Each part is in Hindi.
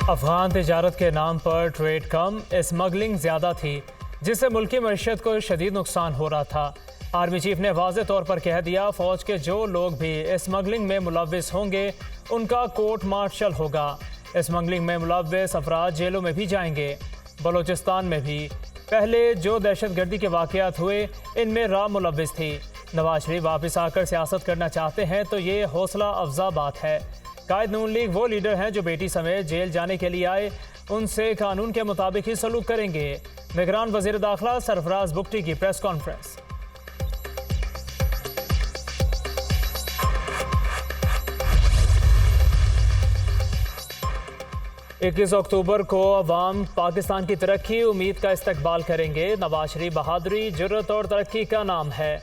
अफगान तिजारत के नाम पर ट्रेड कम, स्मगलिंग ज़्यादा थी, जिससे मुल्की मईशत को शदीद नुकसान हो रहा था। आर्मी चीफ ने वाज़े तौर पर कह दिया, फ़ौज के जो लोग भी स्मगलिंग में मुलव्विस होंगे उनका कोर्ट मार्शल होगा। स्मगलिंग में मुलव्विस अफराद जेलों में भी जाएंगे। बलोचिस्तान में भी पहले जो दहशतगर्दी के वाक़यात हुए इनमें राम मुलव्विस थी। नवाज शरीफ वापस आकर सियासत करना चाहते हैं तो ये हौसला अफजा बात है। कायद नून लीग वो लीडर हैं जो बेटी समेत जेल जाने के लिए आए उनसे कानून के मुताबिक ही सलूक करेंगे। निगरान वज़ीर दाखिला सरफराज बुगटी की प्रेस कॉन्फ्रेंस। इक्कीस अक्टूबर को अवाम पाकिस्तान की तरक्की उम्मीद का इस्तकबाल करेंगे। नवाज शरीफ बहादुरी, जुर्रत और तरक्की का नाम है।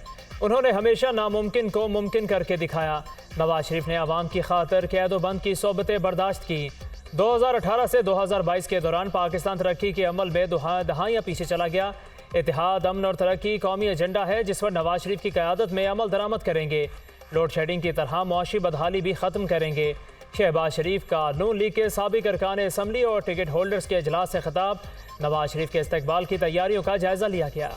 उन्होंने हमेशा नामुमकिन को मुमकिन करके दिखाया। नवाज शरीफ ने अवाम की खातिर कैदोबंद की सोबतें बर्दाश्त की। 2018 से 2022 के दौरान पाकिस्तान तरक्की के अमल में दहाइयाँ पीछे चला गया। इत्तेहाद, अमन और तरक्की कौमी एजेंडा है जिस पर नवाज शरीफ की क़यादत में अमल दरामद करेंगे। लोड शेडिंग की तरह मुआशी बदहाली भी ख़त्म करेंगे। शहबाज शरीफ का नून लीग के साबिक अरकान असम्बली और टिकट होल्डर्स के इजलास से खिताब। नवाज शरीफ के इस्तकबाल की तैयारियों का जायजा लिया गया।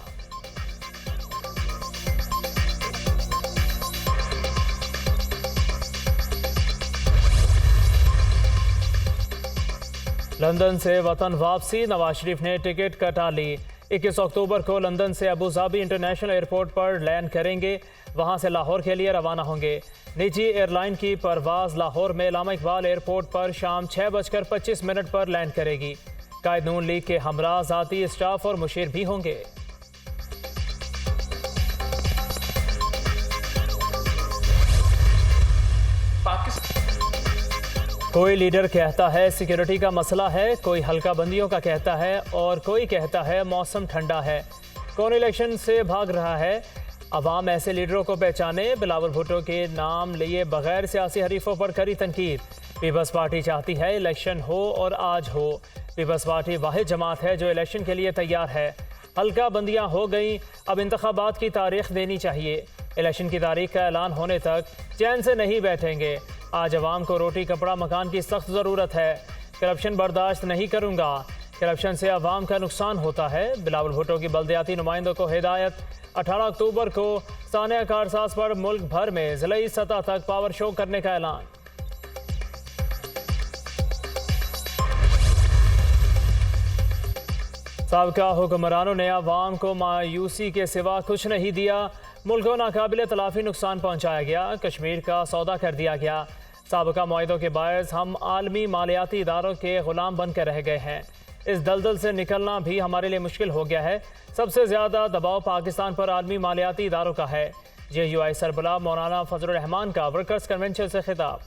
लंदन से वतन वापसी, नवाज शरीफ ने टिकट कटा ली। 21 अक्टूबर को लंदन से अबू धाबी इंटरनेशनल एयरपोर्ट पर लैंड करेंगे। वहां से लाहौर के लिए रवाना होंगे। निजी एयरलाइन की परवाज़ लाहौर में अल्लामा इकबाल एयरपोर्ट पर शाम 6:25 पर लैंड करेगी। कायद नून लीग के हमरा ज़ाती स्टाफ और मुशीर भी होंगे। कोई लीडर कहता है सिक्योरिटी का मसला है, कोई हल्का बंदियों का कहता है और कोई कहता है मौसम ठंडा है। कौन इलेक्शन से भाग रहा है? अवाम ऐसे लीडरों को पहचाने। बिलावल भुट्टो के नाम लिए बगैर सियासी हरीफों पर करी तनकीद। पीपल्स पार्टी चाहती है इलेक्शन हो और आज हो। पीपल्स पार्टी वाहिद जमात है जो इलेक्शन के लिए तैयार है। हल्का बंदियाँ हो गई, अब इंतखाबात की तारीख देनी चाहिए। इलेक्शन की तारीख का ऐलान होने तक चैन से नहीं बैठेंगे। आज अवाम को रोटी कपड़ा मकान की सख्त ज़रूरत है। करप्शन बर्दाश्त नहीं करूँगा। करप्शन से अवाम का नुकसान होता है। बिलावल भुट्टो की बल्दियाती नुमाइंदों को हिदायत। 18 अक्टूबर को सानिया कारसाज पर मुल्क भर में ज़िलाई सतह तक पावर शो करने का ऐलान। साबिका हुक्मरानों ने अवाम को मायूसी के सिवा कुछ नहीं दिया। मुल्क को नाकाबिल तलाफी नुकसान पहुँचाया गया। कश्मीर का सौदा कर दिया गया। साबिका मुआहिदों के बायस हम आलमी मालियाती इदारों के ग़ुलाम बन कर रह गए हैं। इस दलदल से निकलना भी हमारे लिए मुश्किल हो गया है। सबसे ज़्यादा दबाव पाकिस्तान पर आलमी मालियाती इदारों का है। JUI सरबराह मौलाना फजलुर रहमान का वर्कर्स कन्वेंशन से खिताब।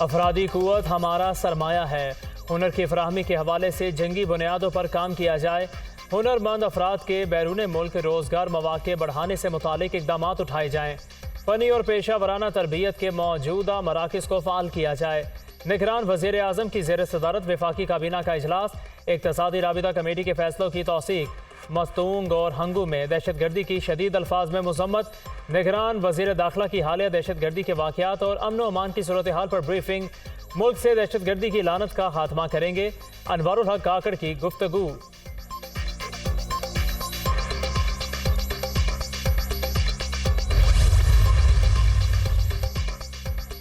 अफरादी कुव्वत हमारा सरमाया है। हुनर की फराहमी के हवाले से जंगी बुनियादों पर काम किया जाए। हुनरमंद अफराद के बैरून मुल्क रोज़गार मौक़े बढ़ाने से मुतालिक इक़दाम उठाए जाएँ। फ़नी और पेशा वराना तरबियत के मौजूदा मराकज़ को फ़ाल किया जाए। निगरान वज़ीर आज़म की ज़ेर सदारत वफाकी काबीना का इजलास। इक़्तिसादी राबिता कमेटी के फैसलों की तौसीक। मस्तूंग और हंगू में दहशतगर्दी की शदीद अल्फाज में मुज़म्मत। निगरान वज़ीर दाखिला की हालिया दहशतगर्दी के वाक़यात और अमन व अमान की सूरत हाल पर ब्रीफिंग। मुल्क से दहशतगर्दी की लानत का खात्मा करेंगे। अनवारुल हक काकड़ की गुफ्तगू।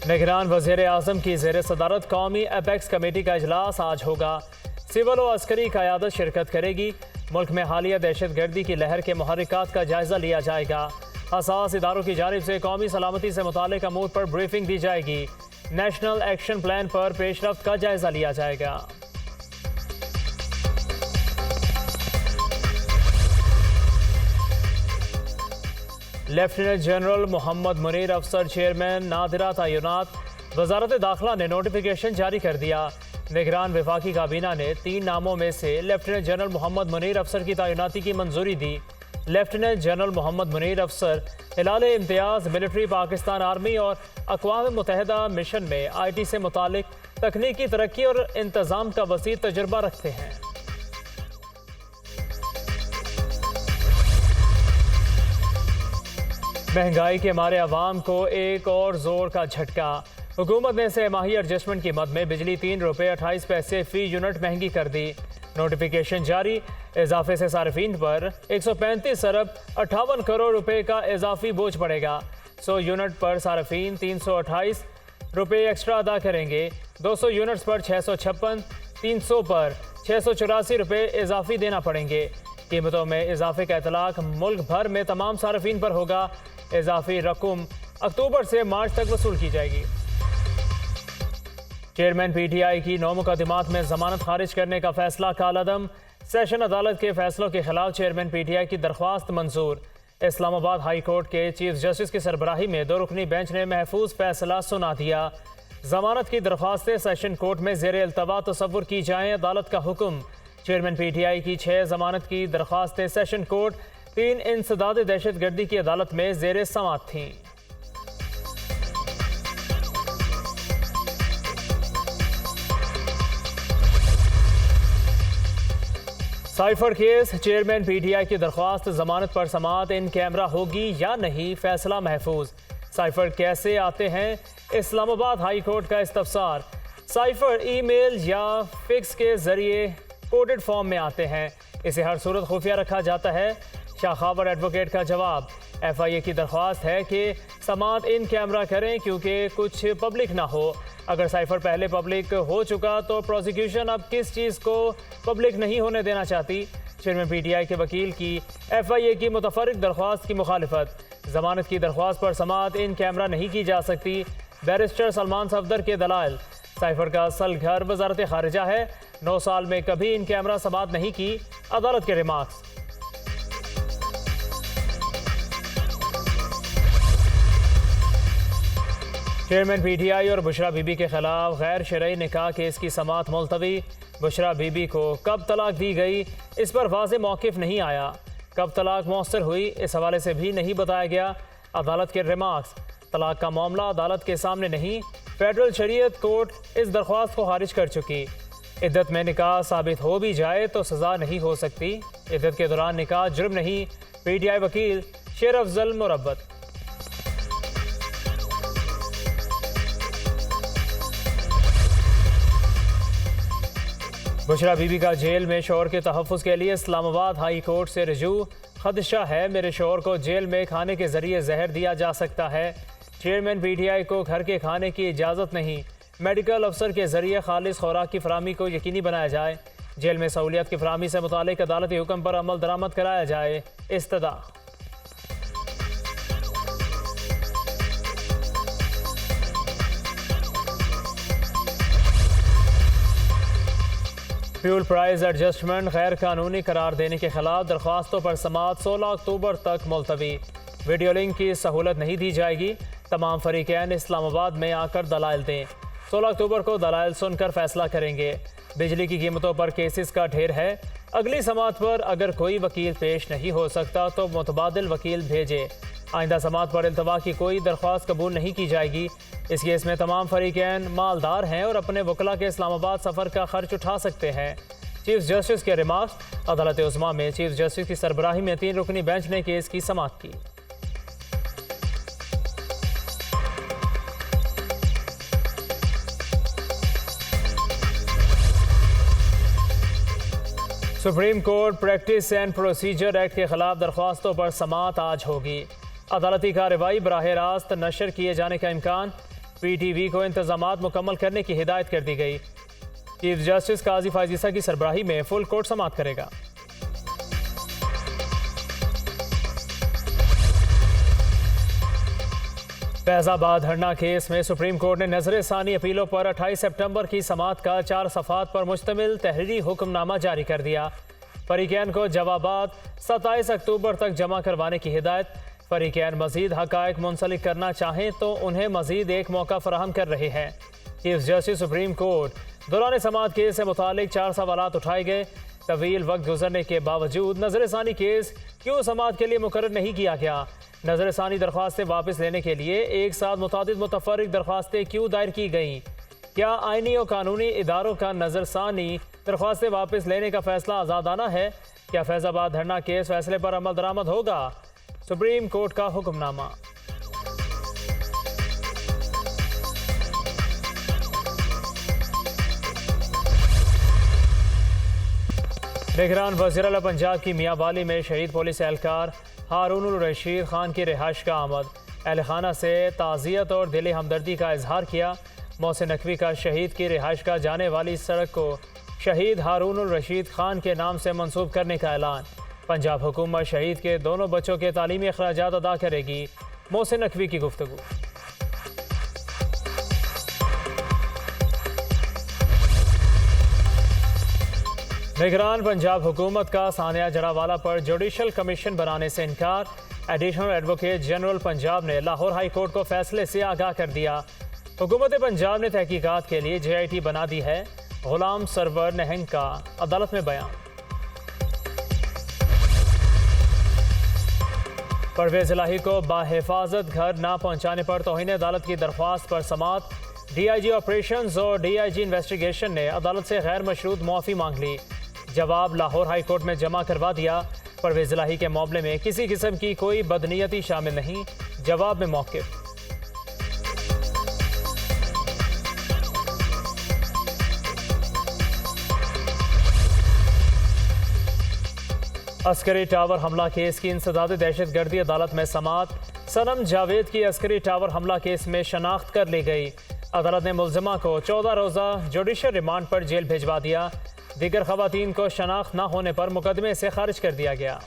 निगरान वज़ीर आज़म की ज़ेर सदारत कौमी एपेक्स कमेटी का इजलास आज होगा। सिविल और अस्करी क़यादत शिरकत करेगी। मुल्क में हालिया दहशतगर्दी की लहर के मुहर्रिकात का जायज़ा लिया जाएगा। हसास इदारों की जानिब से कौमी सलामती से मुताल्लिक़ अमूर पर ब्रीफिंग दी जाएगी। नेशनल एक्शन प्लान पर पेशरफ्त का जायज़ा लिया जाएगा। लेफ्टिनेंट जनरल मोहम्मद मुनीर अफसर चेयरमैन नादिरा तयनात। वजारत दाखिला ने नोटिफिकेशन जारी कर दिया। निगरान वफाकी काबीना ने 3 नामों में से लेफ्टिनेंट जनरल मोहम्मद मुनीर अफसर की तैनाती की मंजूरी दी। लेफ्टिनेंट जनरल मोहम्मद मुनीर अफसर हिलाल इम्तियाज़ मिलिट्री पाकिस्तान आर्मी और अक़वाम मुत्तहिदा मिशन में IT से मुतालिक तकनीकी तरक्की और इंतज़ाम का वसी तजुर्बा रखते हैं। महंगाई के मारे अवाम को एक और जोर का झटका। हुकूमत ने सहमाही एडजस्टमेंट की मद में बिजली 3 रुपये 28 पैसे फी यूनिट महंगी कर दी। नोटिफिकेशन जारी। इजाफे से सार्फिन पर 135 अरब 58 करोड़ रुपए का इजाफी बोझ पड़ेगा। 100 यूनिट पर सार्फिन 328 रुपये एक्स्ट्रा अदा करेंगे। 200 यूनिट्स पर 656, 300 पर 684 रुपये इजाफी देना पड़ेंगे। कीमतों में इजाफे का इतलाक मुल्क भर में तमाम सार्फिन पर होगा। इजाफी रकम अक्टूबर से मार्च तक वसूल की जाएगी। चेयरमैन पीटीआई की 9 मुकदमात में जमानत खारिज करने का फैसला कालअदम। सेशन अदालत के फैसलों के खिलाफ चेयरमैन पीटीआई की दरख्वास्त मंजूर। इस्लामाबाद हाई कोर्ट के चीफ जस्टिस की सरबराही में 2 रुकनी बेंच ने महफूज फैसला सुना दिया। जमानत की दरख्वास्तें सेशन कोर्ट में ज़ेर अल्तवा तसव्वुर की जाएं, अदालत का हुक्म। चेयरमैन पीटीआई की 6 जमानत की दरख्वास्तें सेशन कोर्ट, 3 इंसदाद दहशत गर्दी की अदालत में ज़ेर समाअत थीं। Cipher case. चेयरमैन पीटीआई की दरख्वास्त जमानत पर समाअत इन कैमरा होगी या नहीं, फैसला महफूज। साइफर कैसे आते हैं, इस्लामाबाद हाई कोर्ट का इस्तफसार। साइफर ईमेल या फिक्स के जरिए कोडेड फॉर्म में आते हैं, इसे हर सूरत खुफिया रखा जाता है। शाखावर एडवोकेट का जवाब। FIA की दरख्वास्त है कि समाअत इन कैमरा करें क्योंकि कुछ पब्लिक ना हो। अगर साइफर पहले पब्लिक हो चुका तो प्रोसिक्यूशन अब किस चीज़ को पब्लिक नहीं होने देना चाहती। चेयरमैन पीटीआई के वकील की FIA की मुतफर्रिक दरख्वास्त की मुखालिफत। जमानत की दरख्वास्त पर समाअत इन कैमरा नहीं की जा सकती। बैरिस्टर सलमान सफदर के दलाइल। साइफर का असल घर वजारत खारिजा है। 9 साल में कभी इन कैमरा समाअत नहीं की, अदालत के रिमार्क्स। चेयरमैन पीटीआई और बुशरा बीबी के खिलाफ गैर शरई निकाह केस की समाअत मुलतवी। बुशरा बीबी को कब तलाक दी गई, इस पर वाज़ेह मौक़िफ़ नहीं आया। कब तलाक मौसर हुई, इस हवाले से भी नहीं बताया गया, अदालत के रिमार्क्स। तलाक का मामला अदालत के सामने नहीं, फेडरल शरीयत कोर्ट इस दरख्वास्त को खारिज कर चुकी। इद्दत में निकाह साबित हो भी जाए तो सज़ा नहीं हो सकती। इद्दत के दौरान निकाह जुर्म नहीं। पीटीआई वकील शेर अफजल मुरब्बत। बुशरा बीबी का जेल में शौहर के तहफ़्फ़ुज़ के लिए इस्लामाबाद हाई कोर्ट से रजू। खदशा है मेरे शौहर को जेल में खाने के ज़रिए जहर दिया जा सकता है। चेयरमैन पीटीआई को घर के खाने की इजाज़त नहीं, मेडिकल अफसर के ज़रिए खालिस खुराक की फराहमी को यकीनी बनाया जाए। जेल में सहूलियत की फराहमी से मुतालिक अदालती हुक्म पर अमल दरामद कराया जाए। इस्तदा। फ्यूल प्राइस एडजस्टमेंट गैर कानूनी करार देने के खिलाफ दरख्वास्तों पर समाअत 16 अक्टूबर तक मुलतवी। वीडियो लिंक की सहूलत नहीं दी जाएगी। तमाम फरीकैन इस्लामाबाद में आकर दलाइल दें। 16 अक्टूबर को दलाइल सुनकर फैसला करेंगे। बिजली की कीमतों पर केसेस का ढेर है। अगली समाअत पर अगर कोई वकील पेश नहीं हो सकता तो मुतबादिल वकील भेजे। आइंदा समाअत पर इल्तवा की कोई दरख्वास्त कबूल नहीं की जाएगी। इस केस में तमाम फरीकैन मालदार हैं और अपने वकला के इस्लामाबाद सफ़र का खर्च उठा सकते हैं। चीफ जस्टिस के रिमार्क्स। अदालत उज़्मा में चीफ जस्टिस की सरबराही में 3 रुकनी बेंच ने केस की समाअत की। Supreme court practice and procedure act के खिलाफ दरख्वास्तों पर समाअत आज होगी। अदालती कार्रवाई बराह रास्त नशर किए जाने का इम्कान। PTV को इंतजामात मुकम्मल करने की हिदायत कर दी गई। चीफ जस्टिस काजी फायजीसा की सरबराही में फुल कोर्ट समाअत करेगा। फैजाबाद धरना केस में सुप्रीम कोर्ट ने नजर सानी अपीलों पर 28 सितंबर की समाअत का 4 सफ़ात पर मुश्तमिल तहरीरी हुक्मनामा जारी कर दिया। फरीकैन को जवाबात 27 अक्टूबर तक जमा करवाने की हिदायत। फरीकैन मजीद हक़ाइक़ मुंसलिक करना चाहें तो उन्हें मजीद एक मौका फराहम कर रहे हैं। चीफ जस्टिस सुप्रीम कोर्ट दौरान समाअत केस से मुतालिक 4 सवालात उठाए गए। तवील वक्त गुजरने के बावजूद नजर सानी केस क्यों समाअत के लिए मुकर्रर नहीं किया गया? नजर सानी दरख्वास्तें वापस लेने के लिए एक साथ मुतादिद मुतफर्रिक दरख्वास्तें क्यों दायर की गईं? क्या आइनी और कानूनी इदारों का नजर सानी दरख्वास्तें वापस लेने का फैसला आज़ादाना है? क्या फैजाबाद धरना केस फैसले पर अमल दरामद होगा? सुप्रीम कोर्ट का हुक्मनामा। निगरान वज़ीर आला पंजाब की मियांवाली में शहीद पुलिस एहलकार हारून रशीद खान की रिहाइश का आमद। अहल खाना से ताज़ियत और दिली हमदर्दी का इजहार किया। मोहसिन नकवी का शहीद की रिहाइश का जाने वाली सड़क को शहीद हारून रशीद खान के नाम से मंसूब करने का ऐलान। पंजाब हुकूमत शहीद के दोनों बच्चों के तालीमी अखराजात अदा करेगी। मोहसिन नकवी की गुफ्तगू। निगरान पंजाब हुकूमत का सानिया जरावाला पर जुडिशल कमीशन बनाने से इनकार। एडिशनल एडवोकेट जनरल पंजाब ने लाहौर हाई कोर्ट को फैसले से आगाह कर दिया। हुकूमत पंजाब ने तहकीकात के लिए JIT बना दी है। गुलाम सरवर नहंग का अदालत में बयान। परवेज इलाही को बाहिफाजत घर ना पहुंचाने पर तौहीन अदालत की दरख्वास्त पर समात। DIG ऑपरेशंस और DIG इन्वेस्टिगेशन ने अदालत से गैर मशरूत मुआफ़ी मांग ली। जवाब लाहौर हाई कोर्ट में जमा करवा दिया। परवेज इलाही के मामले में किसी किस्म की कोई बदनीयती शामिल नहीं। जवाब में मौक़िफ़। अस्करी टावर हमला केस की इंसदाद दहशतगर्दी अदालत में समात। सनम जावेद की अस्करी टावर हमला केस में शनाख्त कर ली गई। अदालत ने मुल्जिमा को 14 रोज़ा जुडिशल रिमांड पर जेल भिजवा दिया। दीगर खवातीन को शनाख्त न होने पर मुकदमे से खारिज कर दिया गया।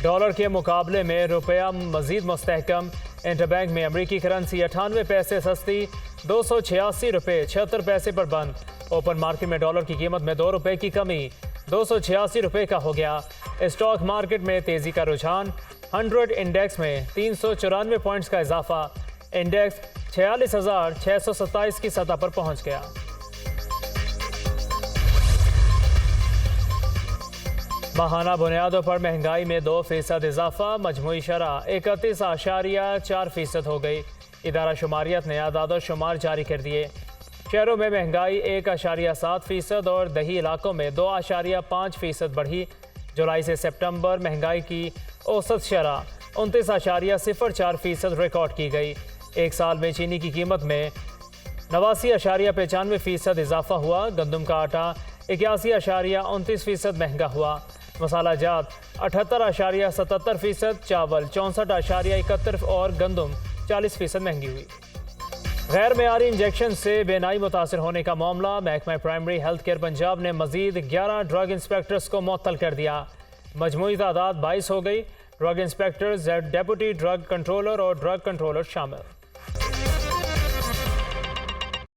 डॉलर के मुकाबले में रुपया मजीद मुस्तहकम। इंटरबैंक में अमरीकी करेंसी 98 पैसे सस्ती 286 रुपये 76 पैसे पर बंद। ओपन मार्केट में डॉलर की कीमत में 2 रुपये की कमी 286 रुपये का हो गया। स्टॉक मार्केट में तेजी का रुझान। 100 इंडेक्स में 394 पॉइंट्स का इजाफा। इंडेक्स 46,627 की सतह पर पहुंच गया। माहाना बुनियादों पर महंगाई में 2% इजाफा। मजमूई शरह 31.4% हो गई। इदारा शुमारियत ने आदाद शुमार जारी कर दिए। शहरों में महंगाई 1.7% और दही इलाकों में 2.5% बढ़ी। जुलाई से सितंबर महंगाई की औसत शरह 29.04% रिकॉर्ड की गई। एक साल में चीनी की कीमत में 89.95% इजाफा हुआ। गंदम का आटा 81.29% महंगा हुआ। मसाला जात 78.77%, चावल 64.71% और गंदम 40% महंगी हुई। गैर मेयारी इंजेक्शन से बेनाई मुतासर होने का मामला। महकमा प्राइमरी हेल्थ केयर पंजाब ने मजीद 11 ड्रग इंस्पेक्टर्स को मुअत्तल कर दिया। मजमूई तादाद 22 हो गई। Drug inspectors, deputy drug controller और ड्रग कंट्रोलर शामिल।